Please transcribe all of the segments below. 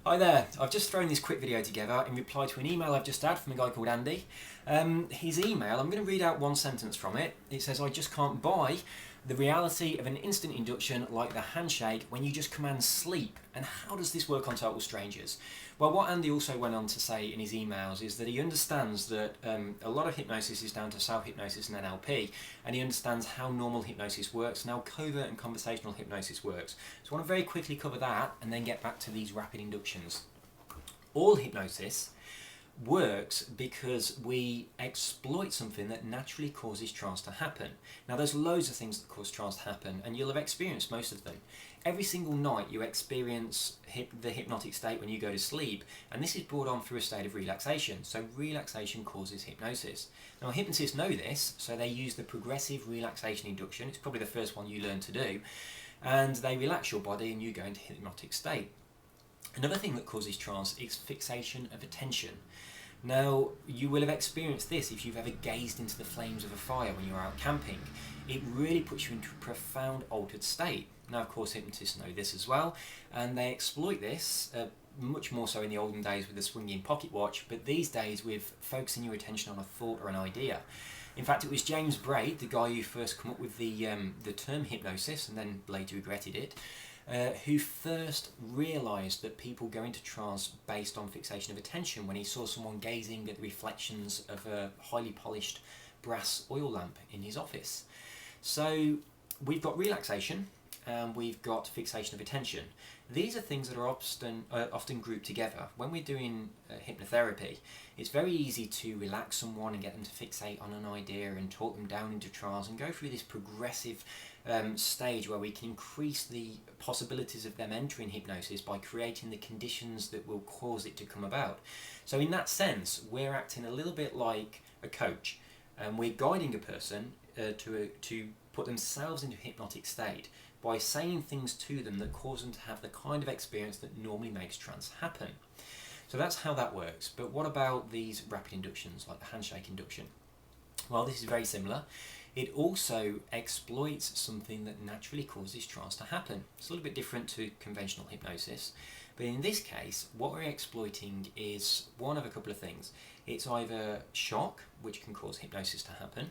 Hi there, I've just thrown this quick video together in reply to an email I've just had from a guy called Andy. His email, I'm going to read out one sentence from it. It says, I just can't buy the reality of an instant induction like the handshake when you just command sleep. And how does this work on total strangers? Well, what Andy also went on to say in his emails is that he understands that a lot of hypnosis is down to self-hypnosis and NLP, and he understands how normal hypnosis works and how covert and conversational hypnosis works. So I want to very quickly cover that and then get back to these rapid inductions. All hypnosis works because we exploit something that naturally causes trance to happen. Now there's loads of things that cause trance to happen, and you'll have experienced most of them. Every single night you experience the hypnotic state when you go to sleep, and this is brought on through a state of relaxation. So relaxation causes hypnosis. Now hypnotists know this, so they use the progressive relaxation induction. It's probably the first one you learn to do, and they relax your body and you go into hypnotic state. Another thing that causes trance is fixation of attention. Now, you will have experienced this if you've ever gazed into the flames of a fire when you're out camping. It really puts you into a profound altered state. Now, of course, hypnotists know this as well, and they exploit this, much more so in the olden days with the swinging pocket watch, but these days with focusing your attention on a thought or an idea. In fact, it was James Braid, the guy who first came up with the term hypnosis and then later regretted it, who first realised that people go into trance based on fixation of attention when he saw someone gazing at the reflections of a highly polished brass oil lamp in his office. So we've got relaxation and we've got fixation of attention. These are things that are often grouped together. When we're doing hypnotherapy, it's very easy to relax someone and get them to fixate on an idea and talk them down into trance and go through this progressive stage where we can increase the possibilities of them entering hypnosis by creating the conditions that will cause it to come about. So in that sense, we're acting a little bit like a coach, and we're guiding a person to put themselves into a hypnotic state by saying things to them that cause them to have the kind of experience that normally makes trance happen. So that's how that works. But what about these rapid inductions, like the handshake induction? Well, this is very similar. It also exploits something that naturally causes trance to happen. It's a little bit different to conventional hypnosis, but in this case, what we're exploiting is one of a couple of things. It's either shock, which can cause hypnosis to happen,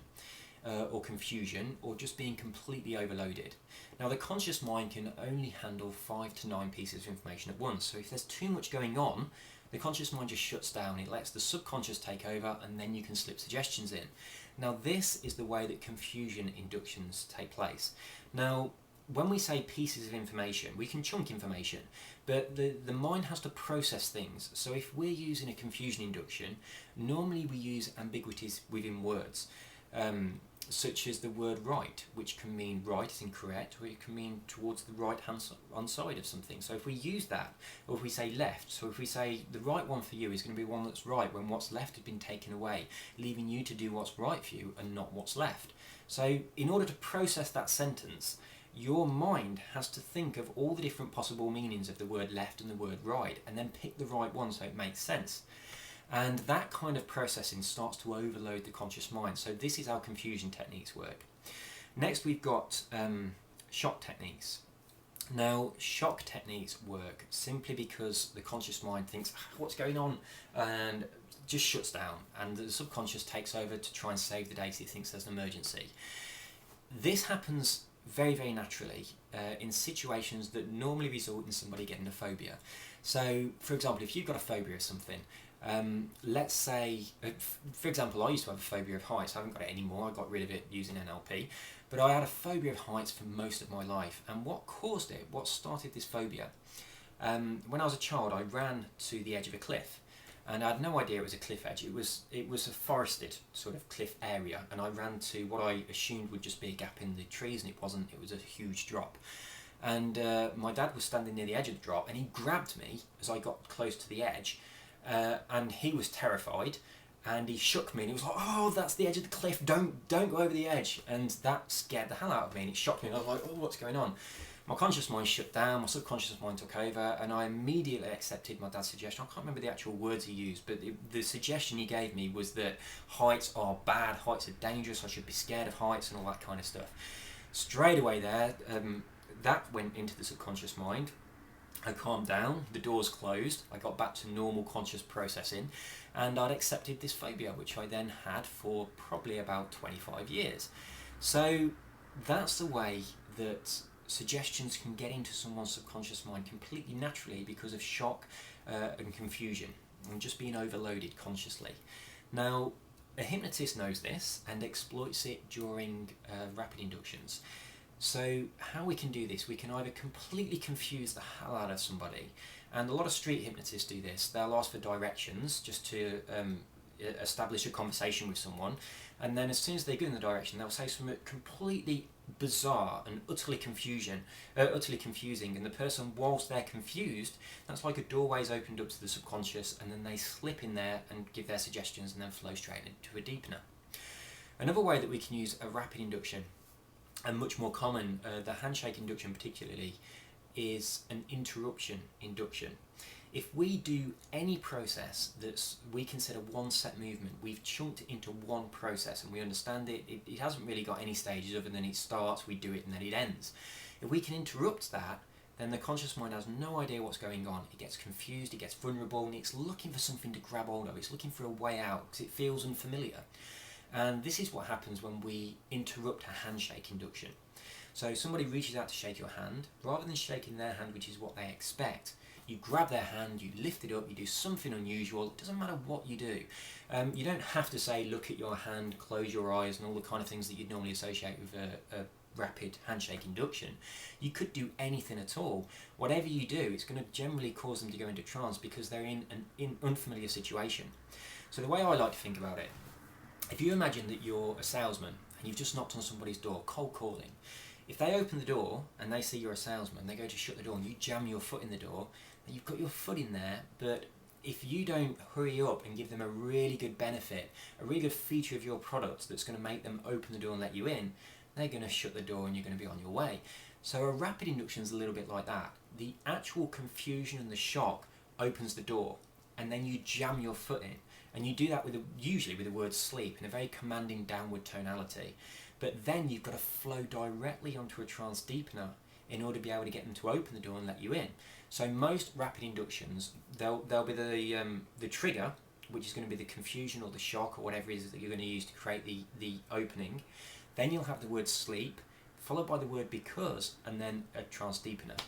or confusion, or just being completely overloaded. Now, the conscious mind can only handle 5 to 9 pieces of information at once, so if there's too much going on, the conscious mind just shuts down. It lets the subconscious take over, and then you can slip suggestions in. Now, this is the way that confusion inductions take place. Now, when we say pieces of information, we can chunk information, but the mind has to process things. So if we're using a confusion induction, normally we use ambiguities within words, such as the word right, which can mean right is incorrect, or it can mean towards the right hand side of something. So if we use that, or if we say left, so if we say the right one for you is going to be one that's right when what's left has been taken away, leaving you to do what's right for you and not what's left. So in order to process that sentence, your mind has to think of all the different possible meanings of the word left and the word right, and then pick the right one so it makes sense. And that kind of processing starts to overload the conscious mind. So this is how confusion techniques work. Next, we've got shock techniques. Now, shock techniques work simply because the conscious mind thinks, what's going on? And just shuts down. And the subconscious takes over to try and save the day because it thinks there's an emergency. This happens very, very naturally in situations that normally result in somebody getting a phobia. So, for example, if you've got a phobia of something, let's say, for example, I used to have a phobia of heights. I haven't got it anymore. I got rid of it using NLP. But I had a phobia of heights for most of my life. And what caused it, what started this phobia? When I was a child, I ran to the edge of a cliff. And I had no idea it was a cliff edge. It was a forested sort of cliff area. And I ran to what I assumed would just be a gap in the trees, and it wasn't. It was a huge drop. And my dad was standing near the edge of the drop, and he grabbed me as I got close to the edge. And he was terrified, and he shook me, and he was like, oh, that's the edge of the cliff, don't go over the edge. And that scared the hell out of me, and it shocked me, and I was like, oh, what's going on? My conscious mind shut down, my subconscious mind took over, and I immediately accepted my dad's suggestion. I can't remember the actual words he used, but the suggestion he gave me was that heights are bad, heights are dangerous, I should be scared of heights and all that kind of stuff. Straight away there, that went into the subconscious mind. I calmed down, the doors closed, I got back to normal conscious processing, and I'd accepted this phobia, which I then had for probably about 25 years. So that's the way that suggestions can get into someone's subconscious mind completely naturally because of shock and confusion and just being overloaded consciously. Now, a hypnotist knows this and exploits it during rapid inductions. So how we can do this, we can either completely confuse the hell out of somebody, and a lot of street hypnotists do this. They'll ask for directions just to establish a conversation with someone, and then as soon as they go in the direction, they'll say something completely bizarre and utterly confusing, and the person, whilst they're confused, that's like a doorway's opened up to the subconscious, and then they slip in there and give their suggestions and then flow straight into a deepener. Another way that we can use a rapid induction, and much more common, the handshake induction particularly, is an interruption induction. If we do any process that we consider one set movement, we've chunked it into one process and we understand it, it hasn't really got any stages other than it starts, we do it, and then it ends. If we can interrupt that, then the conscious mind has no idea what's going on. It gets confused, it gets vulnerable, and it's looking for something to grab hold of. It's looking for a way out because it feels unfamiliar. And this is what happens when we interrupt a handshake induction. So somebody reaches out to shake your hand, rather than shaking their hand, which is what they expect, you grab their hand, you lift it up, you do something unusual. It doesn't matter what you do. You don't have to say, look at your hand, close your eyes, and all the kind of things that you'd normally associate with a rapid handshake induction. You could do anything at all. Whatever you do, it's going to generally cause them to go into trance because they're in an unfamiliar situation. So the way I like to think about it, if you imagine that you're a salesman and you've just knocked on somebody's door, cold calling, if they open the door and they see you're a salesman, they go to shut the door and you jam your foot in the door, then you've got your foot in there, but if you don't hurry up and give them a really good benefit, a really good feature of your product that's going to make them open the door and let you in, they're going to shut the door and you're going to be on your way. So a rapid induction is a little bit like that. The actual confusion and the shock opens the door, and then you jam your foot in. And you do that usually with the word sleep in a very commanding downward tonality. But then you've got to flow directly onto a trance deepener in order to be able to get them to open the door and let you in. So most rapid inductions, they'll be the trigger, which is going to be the confusion or the shock or whatever it is that you're going to use to create the opening. Then you'll have the word sleep, followed by the word because, and then a trance deepener.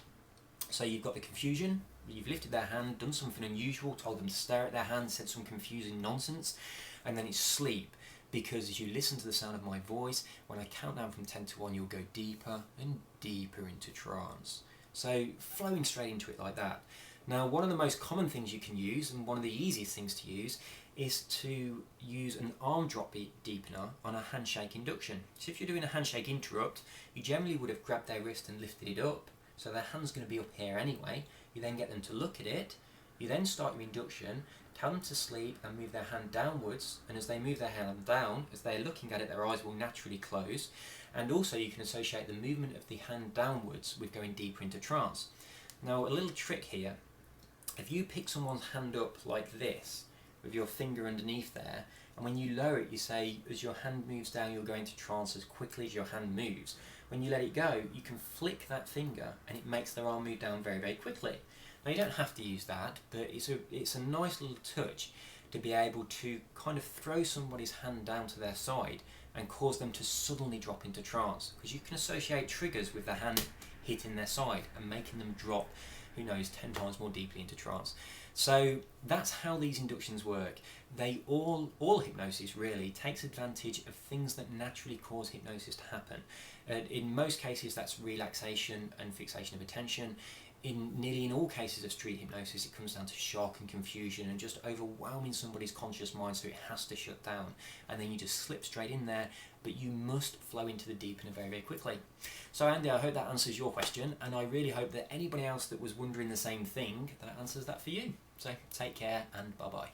So you've got the confusion, you've lifted their hand, done something unusual, told them to stare at their hand, said some confusing nonsense, and then it's sleep, because as you listen to the sound of my voice, when I count down from 10 to 1, you'll go deeper and deeper into trance. So flowing straight into it like that. Now, one of the most common things you can use, and one of the easiest things to use, is to use an arm drop deepener on a handshake induction. So if you're doing a handshake interrupt, you generally would have grabbed their wrist and lifted it up, so their hand's going to be up here anyway. You then get them to look at it, you then start your induction, tell them to sleep and move their hand downwards, and as they move their hand down, as they're looking at it, their eyes will naturally close, and also you can associate the movement of the hand downwards with going deeper into trance. Now, a little trick here, if you pick someone's hand up like this, with your finger underneath there, and when you lower it, you say, as your hand moves down, you'll go into trance as quickly as your hand moves. When you let it go, you can flick that finger, and it makes their arm move down very, very quickly. Now, you don't have to use that, but it's a nice little touch to be able to kind of throw somebody's hand down to their side and cause them to suddenly drop into trance, because you can associate triggers with the hand hitting their side and making them drop, who knows, 10 times more deeply into trance. So that's how these inductions work. They all hypnosis really takes advantage of things that naturally cause hypnosis to happen. In most cases, that's relaxation and fixation of attention. In all cases of street hypnosis, it comes down to shock and confusion and just overwhelming somebody's conscious mind, so it has to shut down, and then you just slip straight in there, but you must flow into the deepener very, very quickly. So Andy, I hope that answers your question, and I really hope that anybody else that was wondering the same thing, that answers that for you. So take care and bye-bye.